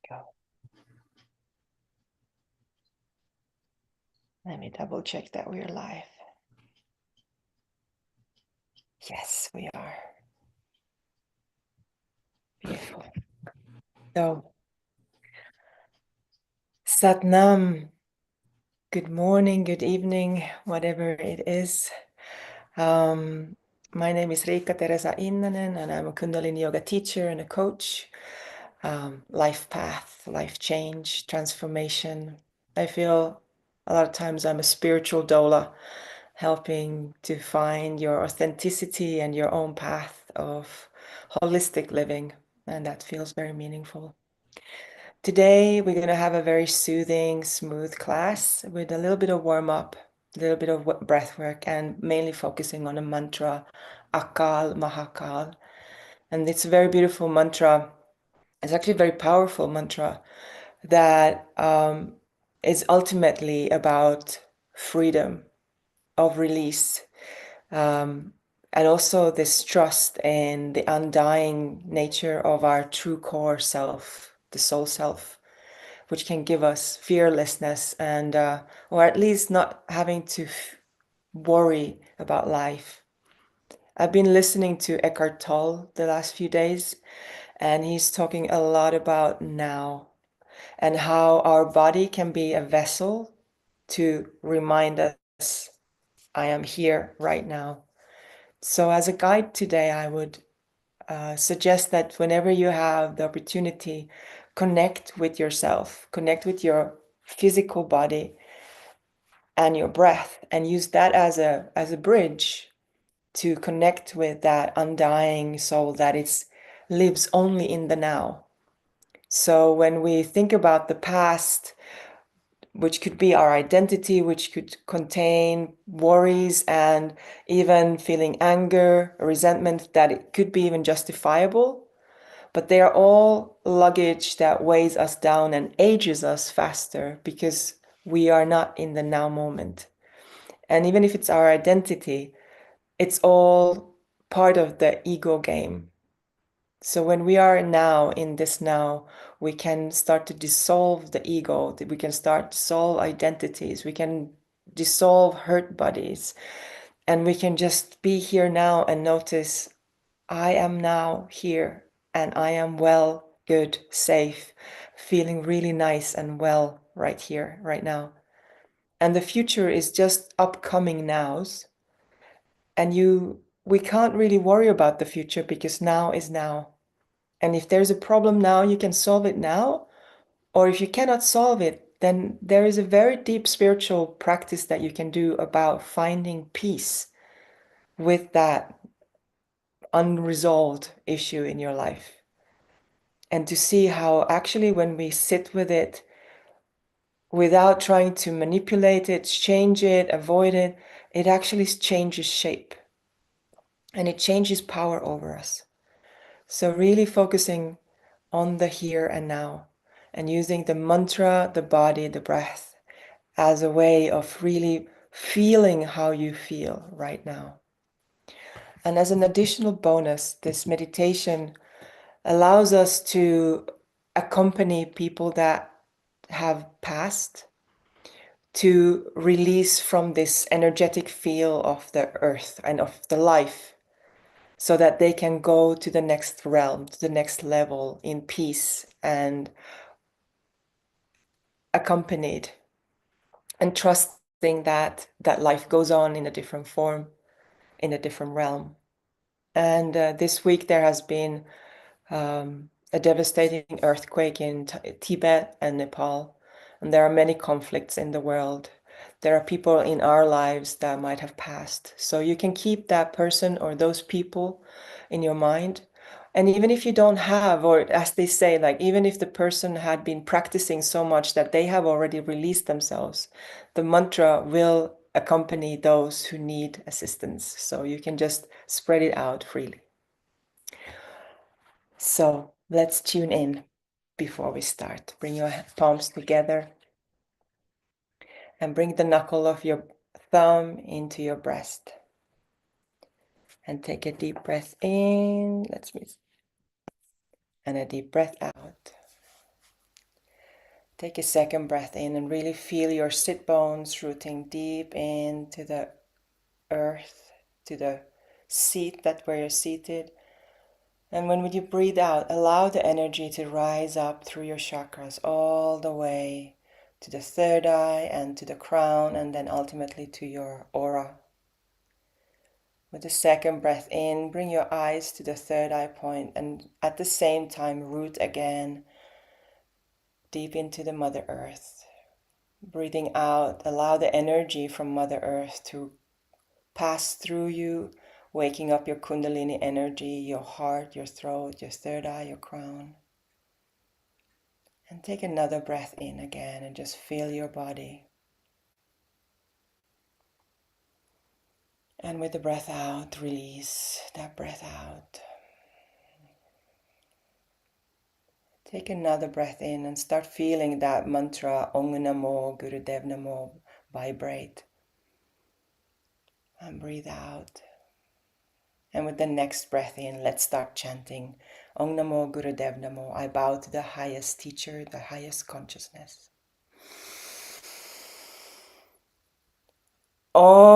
Go. Let me double check that we're live. Yes, we are. Beautiful. So, Satnam, good morning, good evening, whatever it is. My name is Riikka Teresa Innanen, and I'm a Kundalini Yoga teacher and a coach. Life path, life change, transformation. I feel a lot of times I'm a spiritual doula, helping to find your authenticity and your own path of holistic living, and that feels very meaningful. Today we're going to have a very soothing, smooth class with a little bit of warm-up, a little bit of breath work, and mainly focusing on a mantra, Akaal Mahakaal. And it's a very beautiful mantra. It's actually a very powerful mantra that is ultimately about freedom of release, and also this trust in the undying nature of our true core self, the soul self, which can give us fearlessness and, or at least not having to worry about life. I've been listening to Eckhart Tolle the last few days, and he's talking a lot about now and how our body can be a vessel to remind us, I am here right now. So as a guide today, I would suggest that whenever you have the opportunity, connect with yourself, connect with your physical body and your breath, and use that as a bridge to connect with that undying soul that lives only in the now. So when we think about the past, which could be our identity, which could contain worries and even feeling anger, resentment, that it could be even justifiable, but they are all luggage that weighs us down and ages us faster because we are not in the now moment. And even if it's our identity, it's all part of the ego game. So when we are now in this now, we can start to dissolve the ego, we can start to dissolve identities, we can dissolve hurt bodies, and we can just be here now and notice, I am now here and I am well, good, safe, feeling really nice and well right here, right now. And the future is just upcoming nows. And we can't really worry about the future because now is now. And if there's a problem now, you can solve it now. Or if you cannot solve it, then there is a very deep spiritual practice that you can do about finding peace with that unresolved issue in your life. And to see how actually when we sit with it without trying to manipulate it, change it, avoid it, it actually changes shape and it changes power over us. So really focusing on the here and now and using the mantra, the body, the breath as a way of really feeling how you feel right now. And as an additional bonus, this meditation allows us to accompany people that have passed to release from this energetic field of the earth and of the life, so that they can go to the next realm, to the next level in peace and accompanied and trusting that life goes on in a different form, in a different realm. And this week there has been a devastating earthquake in Tibet and Nepal, and there are many conflicts in the world. There are people in our lives that might have passed. So you can keep that person or those people in your mind. And even if you don't have, or as they say, like even if the person had been practicing so much that they have already released themselves, the mantra will accompany those who need assistance. So you can just spread it out freely. So let's tune in before we start. Bring your palms together and bring the knuckle of your thumb into your breast. And take a deep breath in. Let's move. And a deep breath out. Take a second breath in and really feel your sit bones rooting deep into the earth, to the seat that where you're seated. And when you breathe out, allow the energy to rise up through your chakras all the way to the third eye and to the crown, and then ultimately to your aura. With the second breath in, bring your eyes to the third eye point, and at the same time root again deep into the Mother Earth. Breathing out, allow the energy from Mother Earth to pass through you, waking up your Kundalini energy, your heart, your throat, your third eye, your crown. And take another breath in again and just feel your body. And with the breath out, release that breath out. Take another breath in and start feeling that mantra Om Namo Gurudev Namo vibrate. And breathe out. And with the next breath in, let's start chanting Om Namo Gurudev Namo. I bow to the highest teacher, the highest consciousness. Om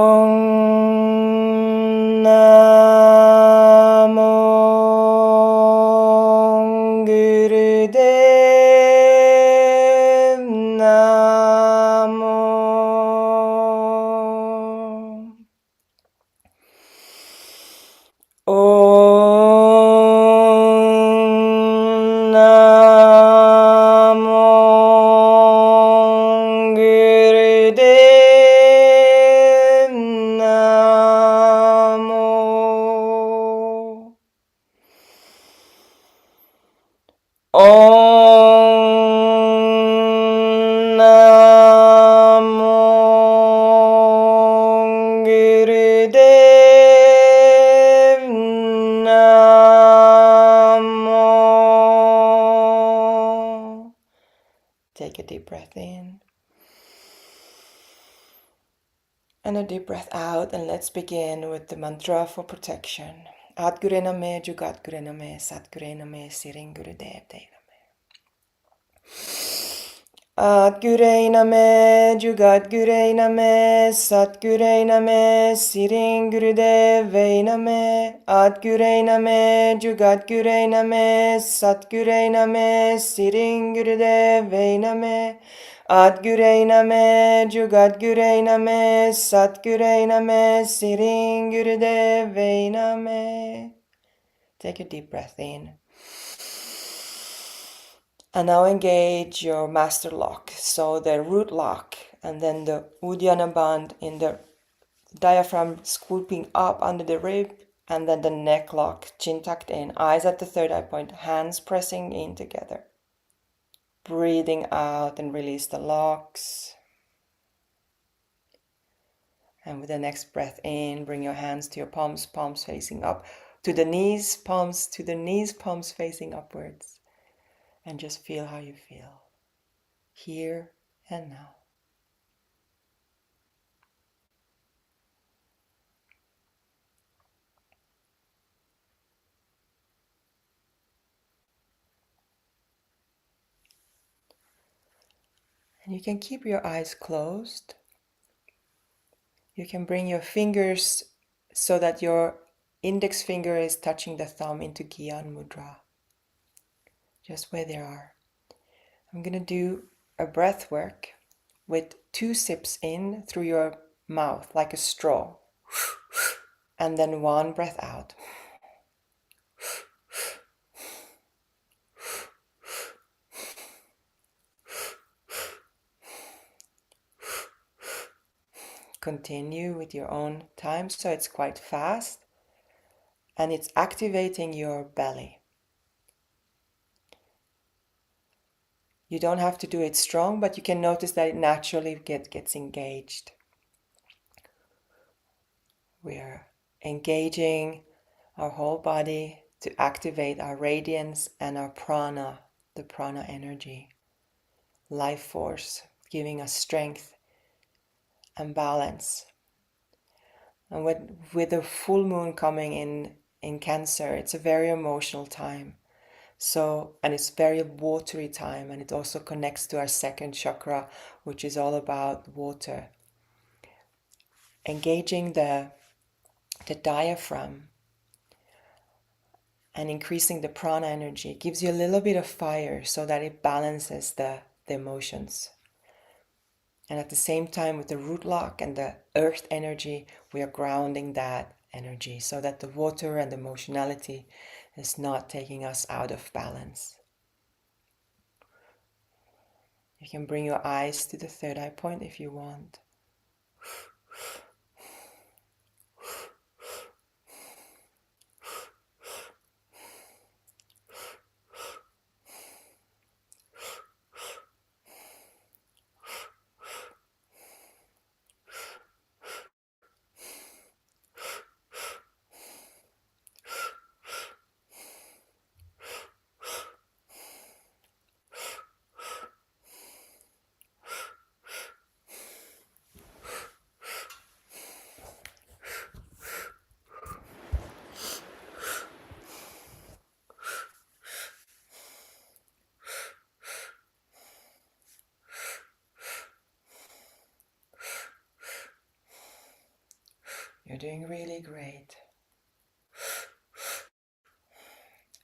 Namo Gurudev Namo. Om Namo Gurudev Namo. Om Namo Gurudev Namo. Take a deep breath in and a deep breath out, and let's begin with the mantra for protection. Adgure Name, Jugadgure Name, Satgure Name, Siring Gurudev Dev. Adgure Name, Jugadgure Name, Satgure Name, Siring Gurudev Name. Adgure Name, Jugadgure Name, Satgure Name, Siring Gurudev Name. Adgure Name, Jugadgure Name, Satgure Name, Siring Gurudev Name. Take a deep breath in. And now engage your master lock, so the root lock, and then the Uddiyana band in the diaphragm scooping up under the rib, and then the neck lock, chin tucked in, eyes at the third eye point, hands pressing in together. Breathing out and release the locks. And with the next breath in, bring your hands to your palms, palms facing up, to the knees, palms to the knees, palms facing upwards. And just feel how you feel, here and now. And you can keep your eyes closed. You can bring your fingers so that your index finger is touching the thumb into Gyan Mudra, just where they are. I'm going to do a breath work with 2 sips in through your mouth like a straw, and then 1 breath out. Continue with your own time, so it's quite fast and it's activating your belly. You don't have to do it strong, but you can notice that it naturally gets engaged. We're engaging our whole body to activate our radiance and our prana, the prana energy, life force, giving us strength and balance. And with the full moon coming in Cancer, it's a very emotional time. So, and it's very watery time, and it also connects to our second chakra, which is all about water. Engaging the diaphragm and increasing the prana energy gives you a little bit of fire so that it balances the emotions. And at the same time, with the root lock and the earth energy, we are grounding that energy so that the water and the emotionality is not taking us out of balance. You can bring your eyes to the third eye point if you want. You're doing really great.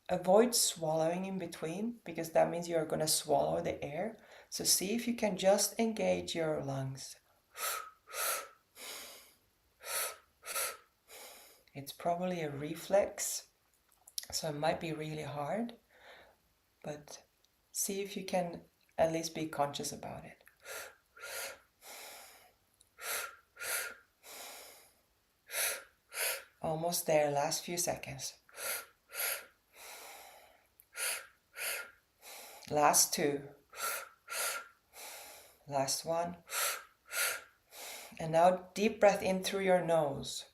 Avoid swallowing in between, because that means you're going to swallow the air. So see if you can just engage your lungs. It's probably a reflex, so it might be really hard, but see if you can at least be conscious about it. Almost there, last few seconds. Last two. Last one. And now deep breath in through your nose.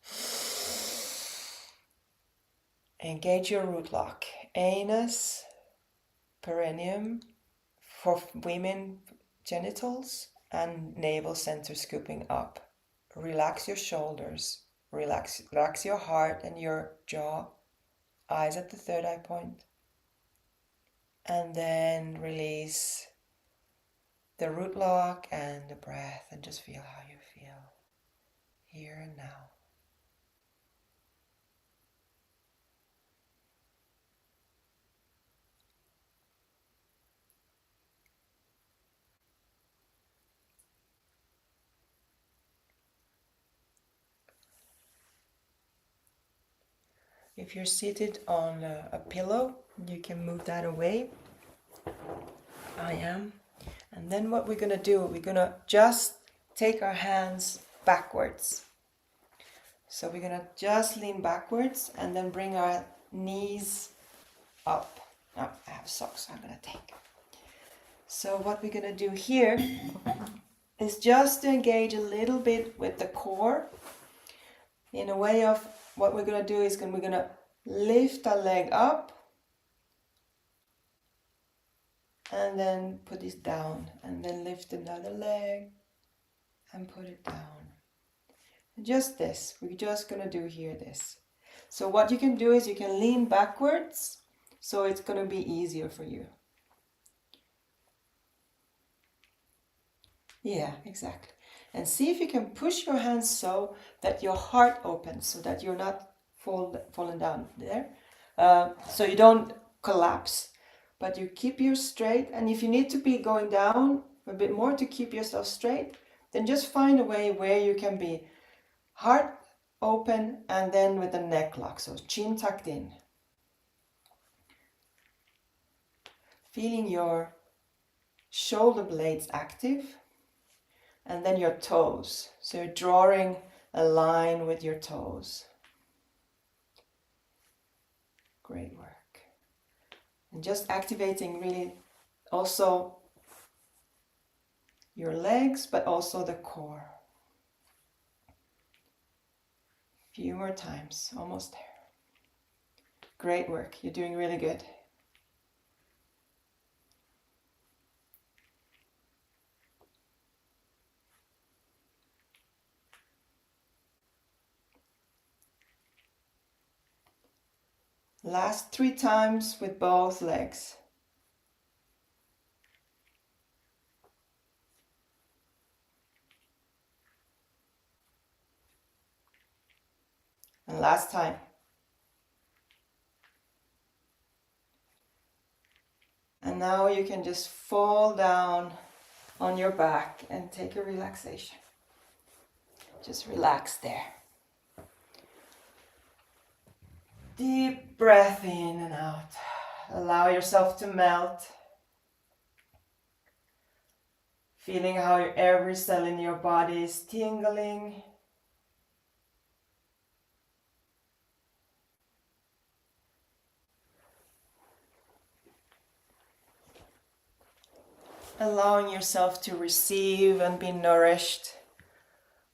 Engage your root lock. Anus, perineum, for women, genitals, and navel center scooping up. Relax your shoulders. Relax your heart and your jaw. Eyes at the third eye point. And then release the root lock and the breath, and just feel how you feel here and now. If you're seated on a pillow, you can move that away. I am. And then what we're going to do, we're going to just take our hands backwards. So we're going to just lean backwards and then bring our knees up. Oh, I have socks I'm going to take. So what we're going to do here is just to engage a little bit with the core. In a way of what we're going to do is we're going to lift our leg up and then put this down, and then lift another leg and put it down. Just this, we're just going to do here this. So what you can do is you can lean backwards, so it's going to be easier for you. Yeah, exactly. And see if you can push your hands so that your heart opens, so that you're not falling down there. So you don't collapse, but you keep you straight. And if you need to be going down a bit more to keep yourself straight, then just find a way where you can be heart open and then with the neck lock, so chin tucked in. Feeling your shoulder blades active, and then your toes. So you're drawing a line with your toes. Great work. And just activating really also your legs, but also the core. Few more times, almost there. Great work, you're doing really good. Last 3 times with both legs. And last time. And now you can just fall down on your back and take a relaxation. Just relax there. Deep breath in and out. Allow yourself to melt. Feeling how every cell in your body is tingling. Allowing yourself to receive and be nourished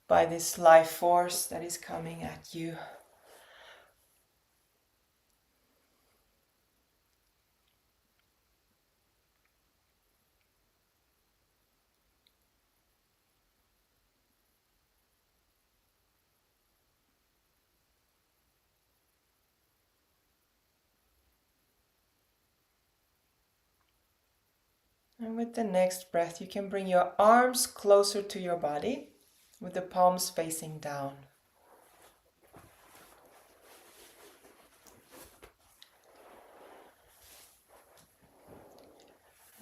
by this life force that is coming at you. And with the next breath, you can bring your arms closer to your body with the palms facing down.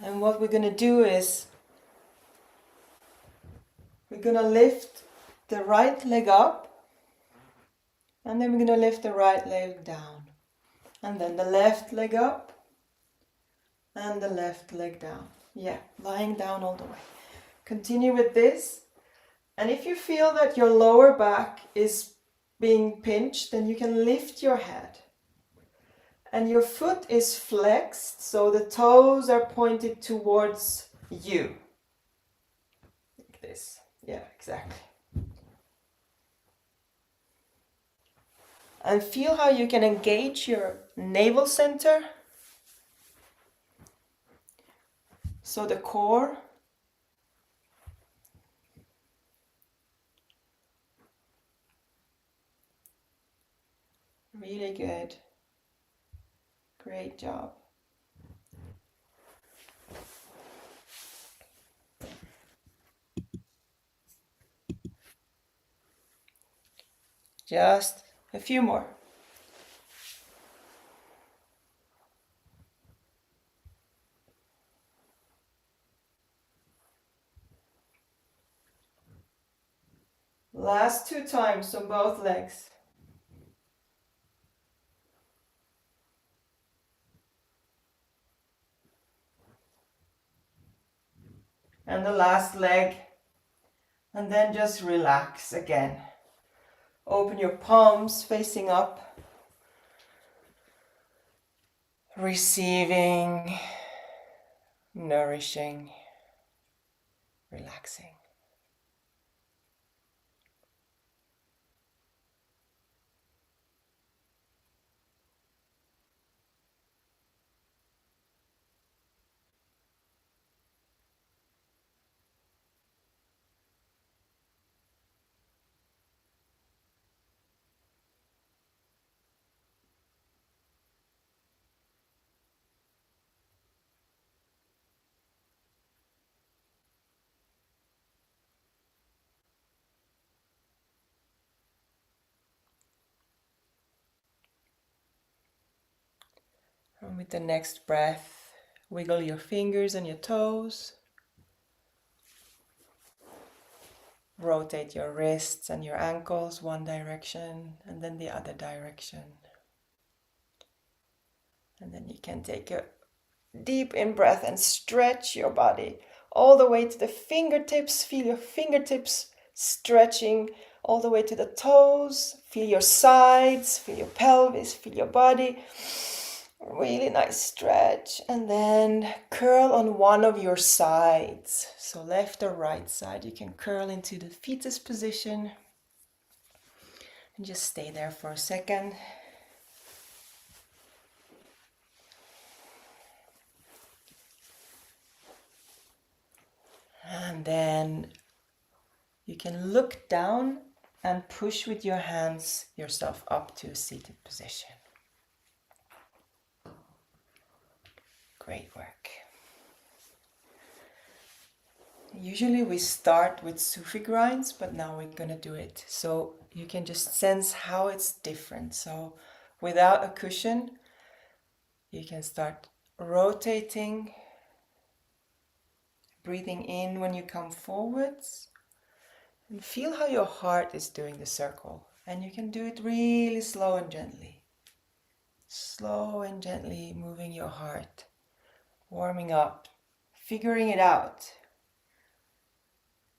And what we're going to do is we're going to lift the right leg up, and then we're going to lift the right leg down, and then the left leg up and the left leg down. Yeah, lying down all the way. Continue with this. And if you feel that your lower back is being pinched, then you can lift your head. And your foot is flexed, so the toes are pointed towards you. Like this. Yeah, exactly. And feel how you can engage your navel center. So the core. Really good. Great job. Just a few more. Last 2 times on both legs. And the last leg. And then just relax again. Open your palms facing up. Receiving, nourishing, relaxing. And with the next breath, wiggle your fingers and your toes. Rotate your wrists and your ankles one direction and then the other direction. And then you can take a deep in-breath and stretch your body all the way to the fingertips. Feel your fingertips stretching all the way to the toes. Feel your sides, feel your pelvis, feel your body. Really nice stretch. And then curl on one of your sides. So left or right side. You can curl into the fetus position. And just stay there for a second. And then you can look down and push with your hands yourself up to a seated position. Great work. Usually we start with Sufi grinds, but now we're going to do it so you can just sense how it's different. So without a cushion, you can start rotating, breathing in when you come forwards, and feel how your heart is doing the circle. And you can do it really slow and gently. Slow and gently moving your heart, warming up, figuring it out.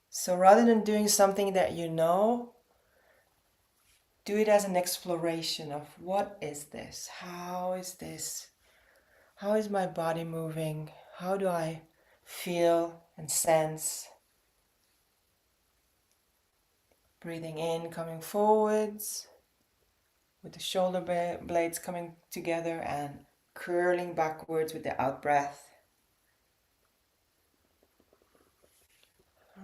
So rather than doing something that you know, do it as an exploration of what is this? How is this? How is my body moving? How do I feel and sense? Breathing in, coming forwards, with the shoulder blades coming together and curling backwards with the out breath.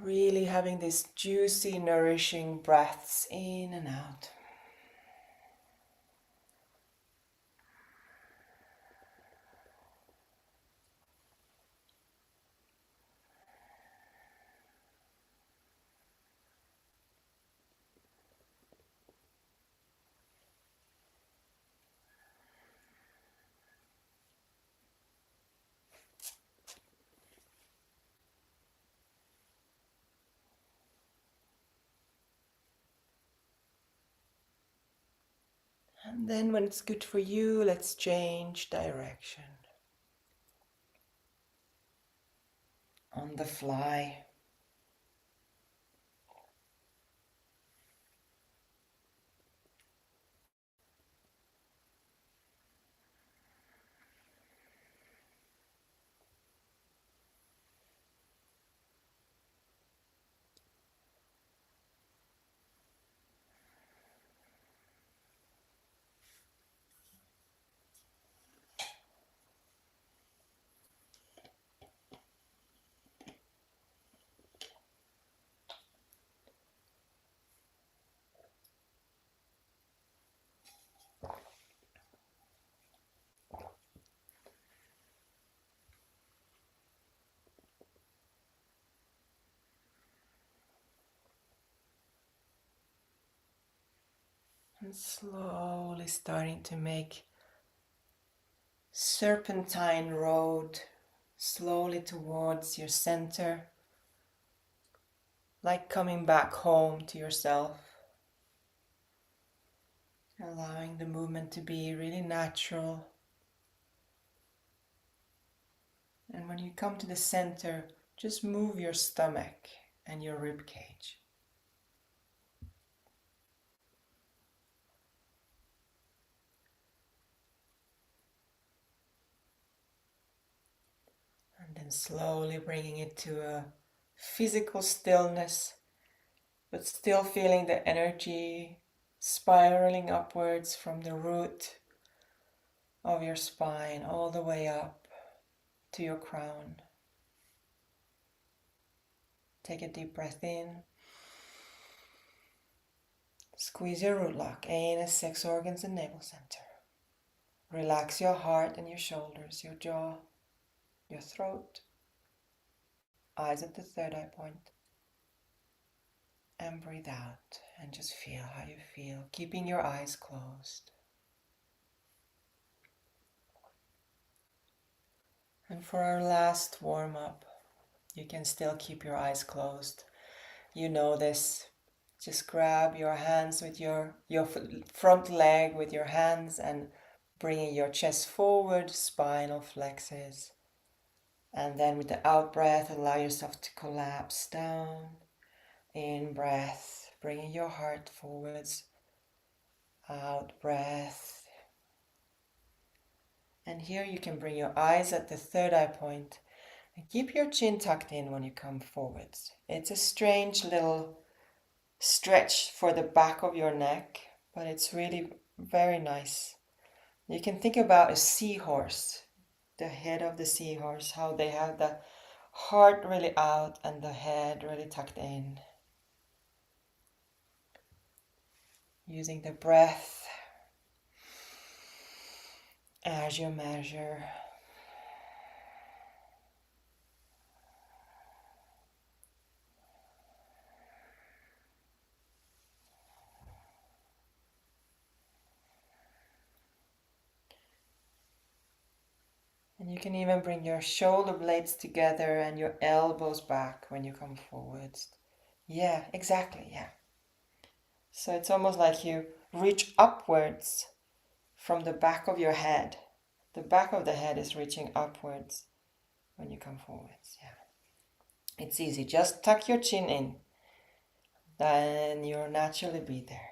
Really having these juicy, nourishing breaths in and out. And then when it's good for you, let's change direction. On the fly. And slowly starting to make serpentine road slowly towards your center, like coming back home to yourself, allowing the movement to be really natural. And when you come to the center, just move your stomach and your rib cage. And then slowly bringing it to a physical stillness, but still feeling the energy spiraling upwards from the root of your spine all the way up to your crown. Take a deep breath in. Squeeze your root lock, anus, sex organs and navel center. Relax your heart and your shoulders, your jaw, your throat, eyes at the third eye point. And breathe out and just feel how you feel, keeping your eyes closed. And for our last warm-up, you can still keep your eyes closed. You know this. Just grab your hands with your front leg with your hands and bringing your chest forward, spinal flexes. And then with the out breath, allow yourself to collapse down. In breath, bringing your heart forwards. Out breath. And here you can bring your eyes at the third eye point and keep your chin tucked in when you come forwards. It's a strange little stretch for the back of your neck, but it's really very nice. You can think about a seahorse, the head of the seahorse, how they have the heart really out and the head really tucked in. Using the breath as your measure. And you can even bring your shoulder blades together and your elbows back when you come forwards. Yeah, exactly, yeah. So it's almost like you reach upwards from the back of your head. The back of the head is reaching upwards when you come forwards, yeah. It's easy, just tuck your chin in. Then you'll naturally be there.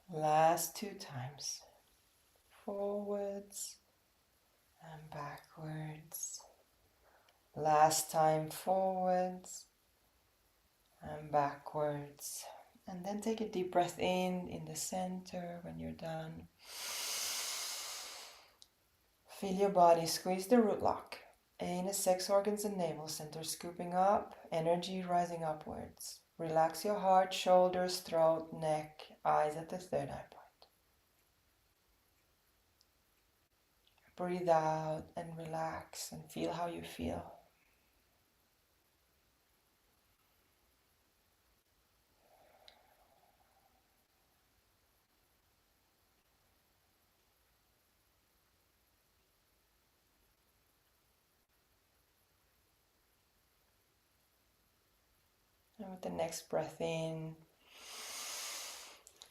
Last 2 times. Forwards and backwards. Last time forwards and backwards. And then take a deep breath in the center when you're done. Feel your body squeeze the root lock. Anus, sex organs and navel center scooping up, energy rising upwards. Relax your heart, shoulders, throat, neck, eyes at the third eye point. Breathe out and relax and feel how you feel. And with the next breath in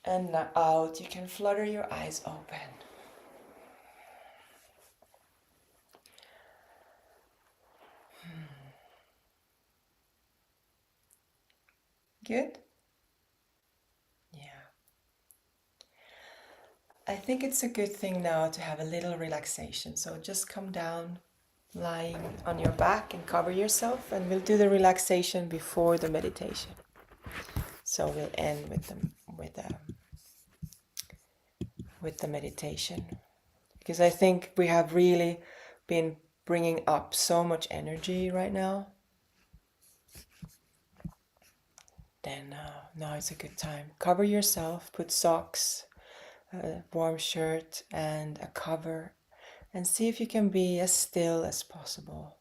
and out, you can flutter your eyes open. Good? Yeah. I think it's a good thing now to have a little relaxation. So just come down, lying on your back and cover yourself, and we'll do the relaxation before the meditation. So we'll end with the meditation, because I think we have really been bringing up so much energy right now. Then now it's a good time. Cover yourself, put socks, a warm shirt and a cover, and see if you can be as still as possible.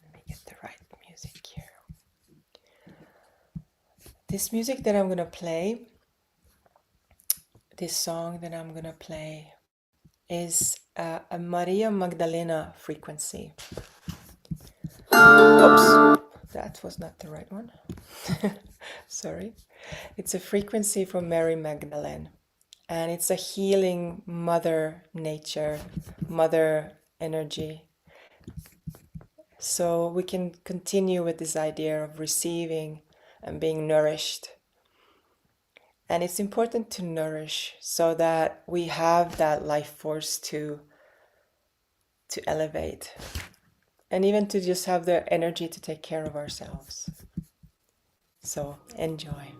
Let me get the right music here. This music that I'm going to play, this song that I'm going to play is a Maria Magdalena frequency. Oops, that was not the right one. Sorry. It's a frequency from Mary Magdalene, and it's a healing mother nature, mother energy. So we can continue with this idea of receiving and being nourished. And it's important to nourish so that we have that life force to elevate, and even to just have the energy to take care of ourselves. So enjoy.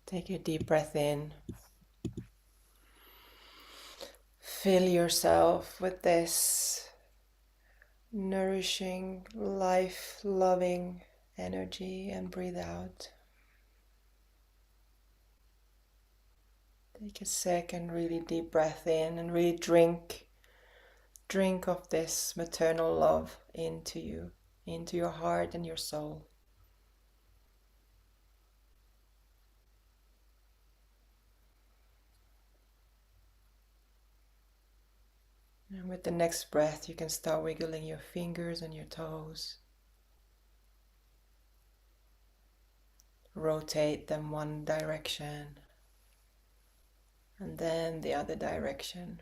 Take a deep breath in. Fill yourself with this nourishing, life-loving energy and breathe out. Take a second, really deep breath in and really drink of this maternal love into you, into your heart and your soul. And with the next breath, you can start wiggling your fingers and your toes. Rotate them one direction and then the other direction.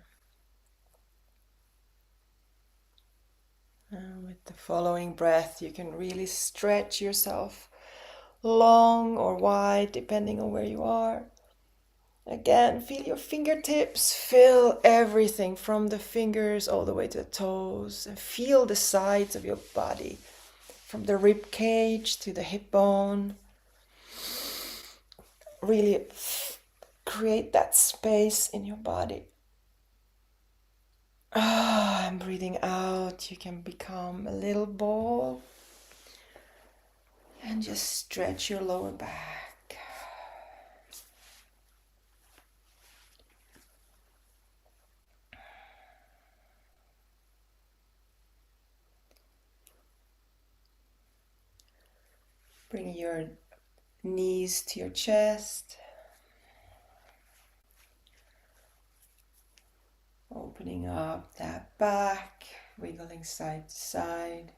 And with the following breath, you can really stretch yourself long or wide, depending on where you are. Again, feel your fingertips, feel everything from the fingers all the way to the toes, and feel the sides of your body, from the rib cage to the hip bone. Really create that space in your body. And breathing out, you can become a little ball and just stretch your lower back. Bring your knees to your chest. Opening up that back, wiggling side to side.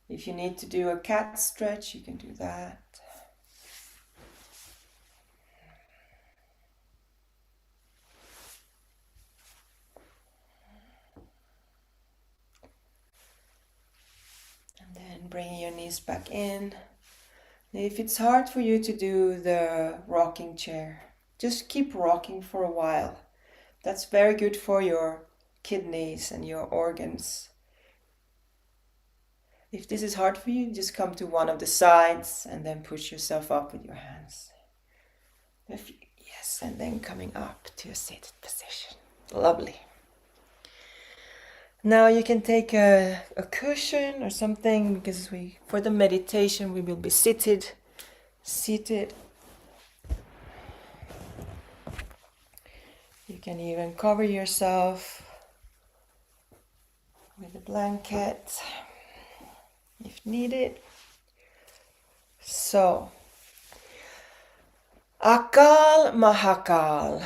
If you need to do a cat stretch, you can do that. And then bringing your knees back in. If it's hard for you to do the rocking chair, just keep rocking for a while. That's very good for your kidneys and your organs. If this is hard for you, just come to one of the sides and then push yourself up with your hands. Yes, and then coming up to a seated position. Lovely. Now you can take a cushion or something, because for the meditation we will be seated. You can even cover yourself with a blanket if needed. So, Akaal Mahakaal.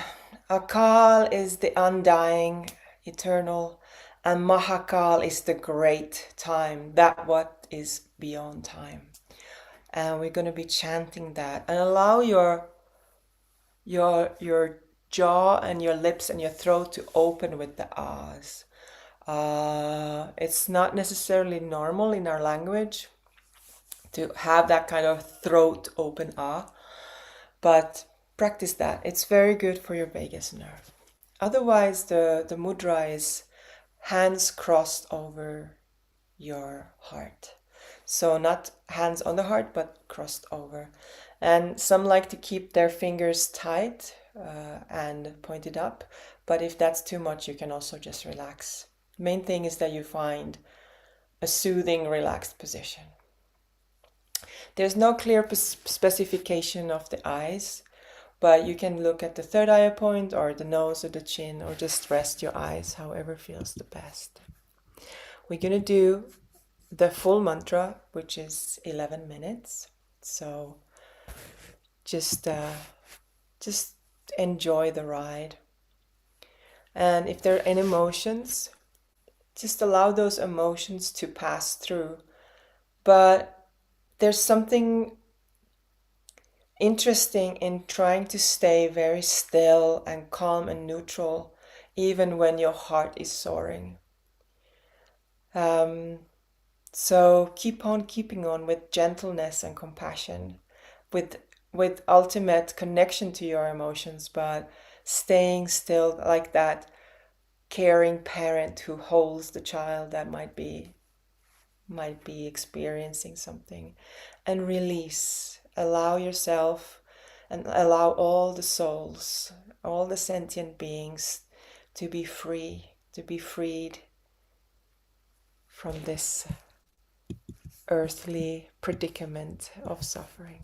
Akaal is the undying, eternal, and Mahakaal is the great time, that what is beyond time. And we're going to be chanting that, and allow your jaw and your lips and your throat to open with the ahs. It's not necessarily normal in our language to have that kind of throat open ah, but practice that. It's very good for your vagus nerve. Otherwise, the mudra is hands crossed over your heart. So not hands on the heart, but crossed over. And some like to keep their fingers tight and pointed up. But if that's too much, you can also just relax. Main thing is that you find a soothing, relaxed position. There's no clear specification of the eyes, but you can look at the third eye point or the nose or the chin, or just rest your eyes, however feels the best. We're going to do the full mantra, which is 11 minutes. So just enjoy the ride. And if there are any emotions, just allow those emotions to pass through. But there's something interesting in trying to stay very still and calm and neutral, even when your heart is soaring. So keep on keeping on with gentleness and compassion, with ultimate connection to your emotions, but staying still, like that caring parent who holds the child that might be experiencing something, and release. Allow yourself, and allow all the souls, all the sentient beings to be free, to be freed from this earthly predicament of suffering.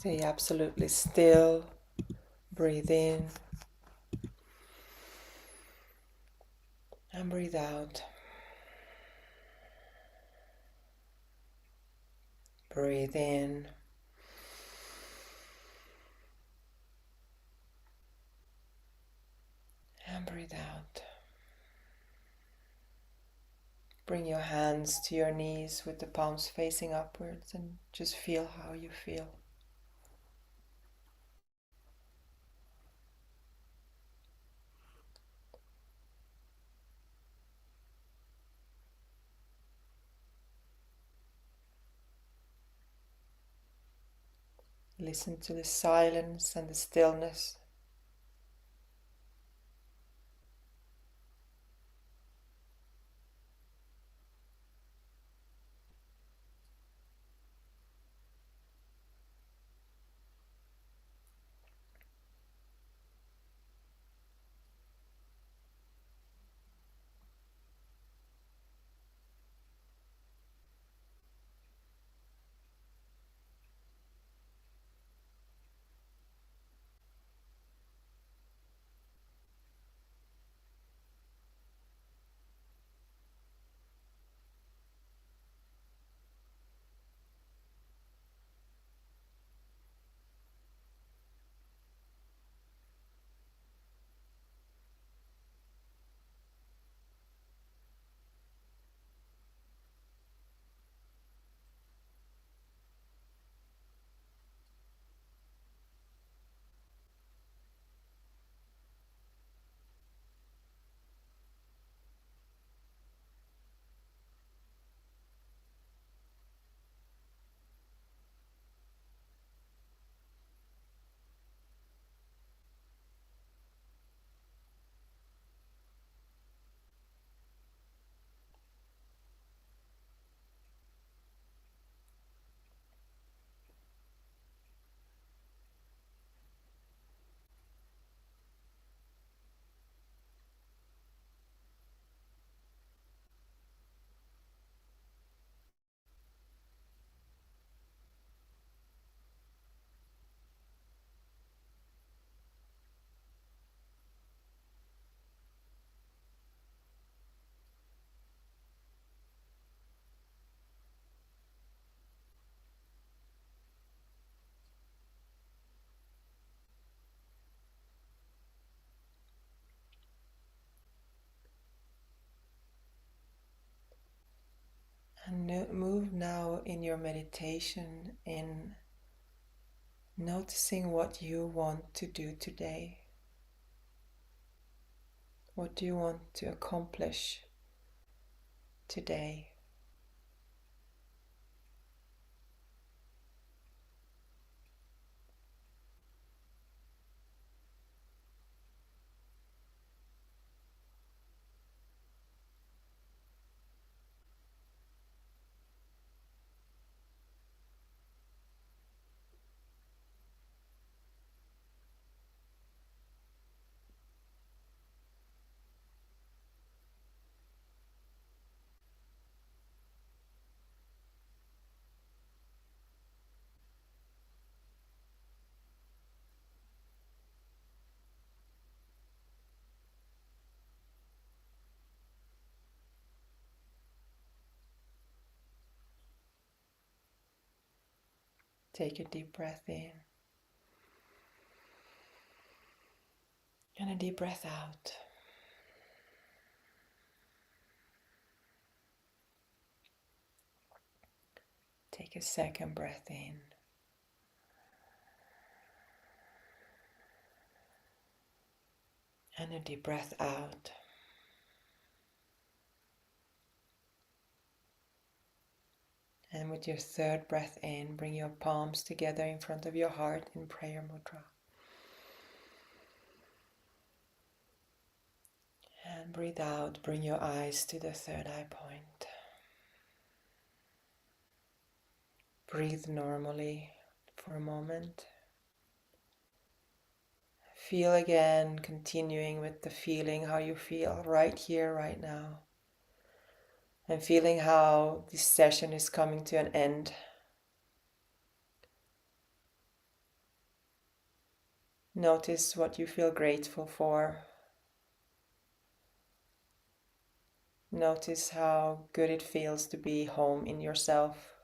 Stay absolutely still. Breathe in and breathe out. Breathe in and breathe out. Bring your hands to your knees with the palms facing upwards and just feel how you feel. Listen to the silence and the stillness. And move now in your meditation in noticing what you want to do today. What do you want to accomplish today? Take a deep breath in and a deep breath out. Take a second breath in and a deep breath out. And with your third breath in, bring your palms together in front of your heart in prayer mudra. And breathe out, bring your eyes to the third eye point. Breathe normally for a moment. Feel again, continuing with the feeling how you feel right here, right now. And feeling how this session is coming to an end. Notice what you feel grateful for. Notice how good it feels to be home in yourself.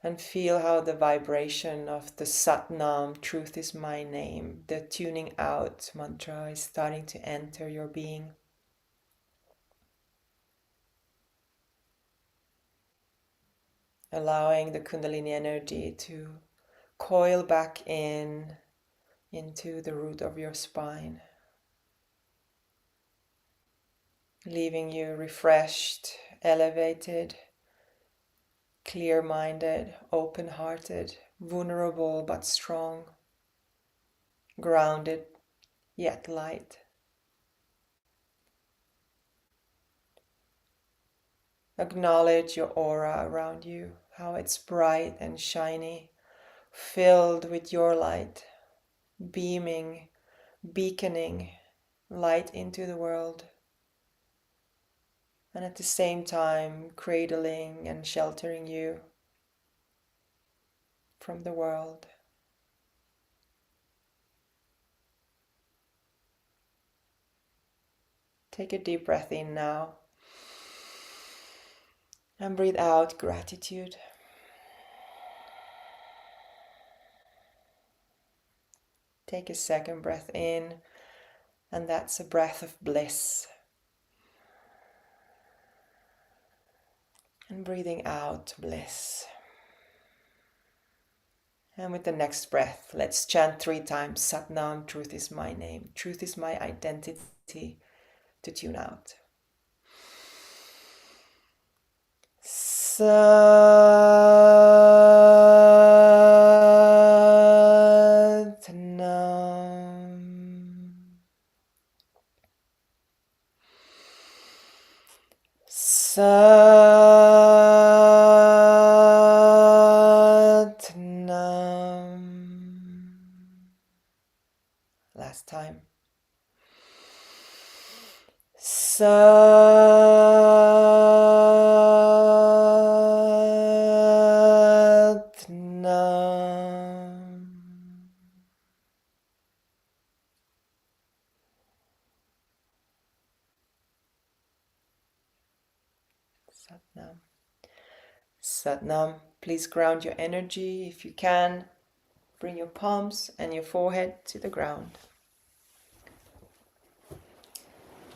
And feel how the vibration of the Satnam, truth is my name, the tuning out mantra is starting to enter your being. Allowing the Kundalini energy to coil back into the root of your spine. Leaving you refreshed, elevated, clear-minded, open-hearted, vulnerable but strong, grounded yet light. Acknowledge your aura around you, how it's bright and shiny, filled with your light, beaming, beaconing light into the world, and at the same time cradling and sheltering you from the world. Take a deep breath in now and breathe out gratitude. Take a second breath in, and that's a breath of bliss. And breathing out bliss. And with the next breath, let's chant 3 times Satnam, truth is my name. Truth is my identity to tune out. Satnam. Satnam. Last time. Satnam. Satnam. Satnam. Please ground your energy if you can. Bring your palms and your forehead to the ground.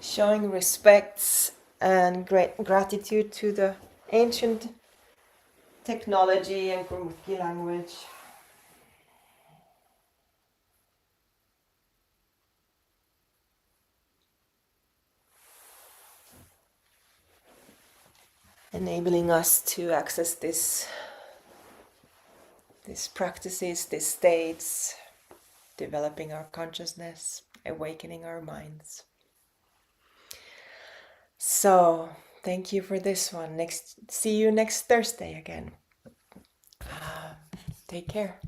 Showing respects and great gratitude to the ancient technology and Greenwich language. Enabling us to access these practices, these states, developing our consciousness, awakening our minds. So, thank you for this one. See you next Thursday again. Take care.